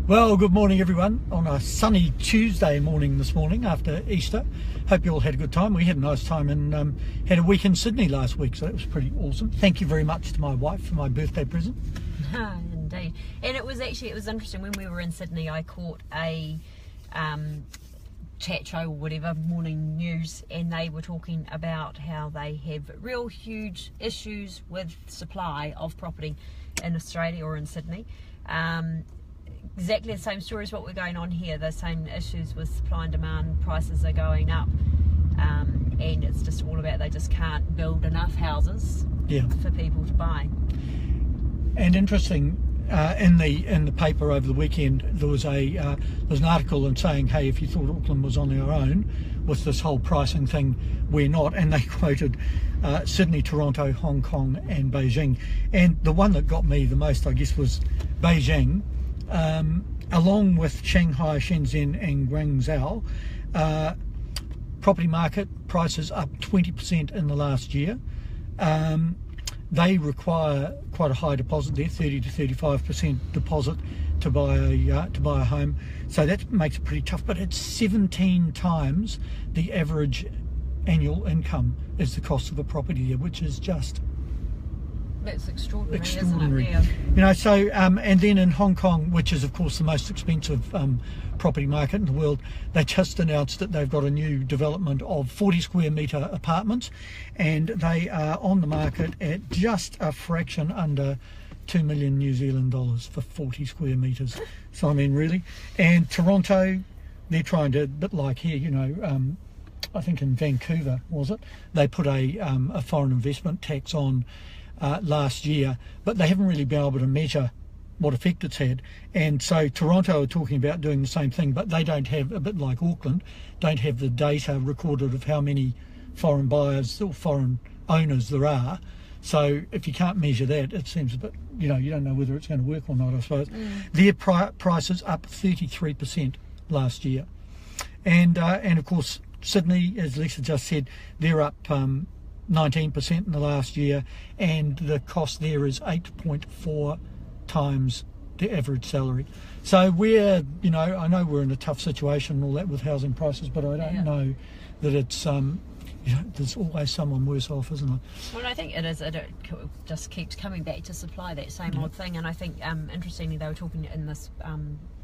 Well, good morning everyone on a sunny Tuesday morning this morning after Easter. Hope you all had a good time. We had a nice time and had a week in Sydney last week, so that was pretty awesome. Thank you very much to my wife for my birthday present. Indeed. And it was interesting when we were in Sydney. I caught a chat show or whatever, morning news, and they were talking about how they have real huge issues with supply of property in Australia or in Sydney. Exactly the same story as what we're going on here. The same issues with supply and demand. Prices are going up, and it's just all about they just can't build enough houses for people to buy. And interesting, in the paper over the weekend, there was an article in saying, hey, if you thought Auckland was on their own with this whole pricing thing, we're not. And they quoted Sydney, Toronto, Hong Kong and Beijing. And the one that got me the most, I guess, was Beijing. Along with Shanghai, Shenzhen and Guangzhou, property market prices up 20% in the last year. They require quite a high deposit there, 30 to 35% deposit to buy a home. So that makes it pretty tough. But it's 17 times the average annual income is the cost of a property there, which is just that's extraordinary. Isn't it? Yeah. You know, so and then in Hong Kong, which is of course the most expensive property market in the world, they just announced that they've got a new development of 40 square metre apartments, and they are on the market at just a fraction under 2 million New Zealand dollars for 40 square metres. So I mean, really. And Toronto, they're trying to, a bit like here, you know, I think in Vancouver, was it? They put a foreign investment tax on last year, but they haven't really been able to measure what effect it's had. And so Toronto are talking about doing the same thing, but they don't have, a bit like Auckland, don't have the data recorded of how many foreign buyers or foreign owners there are. So if you can't measure that, it seems a bit, you know, you don't know whether it's going to work or not, I suppose. Their prices up 33% last year. And of course Sydney, as Lisa just said, they're up 19% in the last year, and the cost there is 8.4 times the average salary. So we're, you know, I know we're in a tough situation and all that with housing prices, but I don't know that it's, you know, there's always someone worse off, isn't there? Well, I think it is. It just keeps coming back to supply, that same odd thing. And I think, interestingly, they were talking in this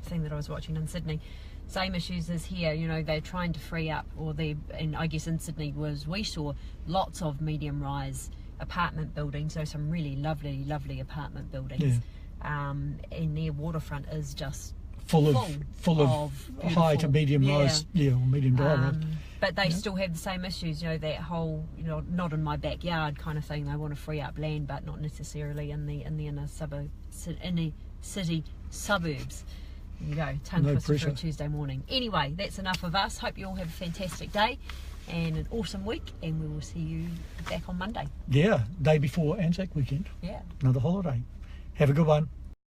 thing that I was watching in Sydney, same issues as here. You know, they're trying to free up, and I guess in Sydney we saw lots of medium-rise apartment buildings, so some really lovely apartment buildings. And their waterfront is just full of high to medium rise, or medium dry rise. But they still have the same issues, you know, that whole, you know, not in my backyard kind of thing. They want to free up land, but not necessarily in the inner city suburbs. There you go, tongue twister for a Tuesday morning. Anyway, that's enough of us. Hope you all have a fantastic day and an awesome week, and we will see you back on Monday. Yeah, day before Anzac weekend. Yeah. Another holiday. Have a good one.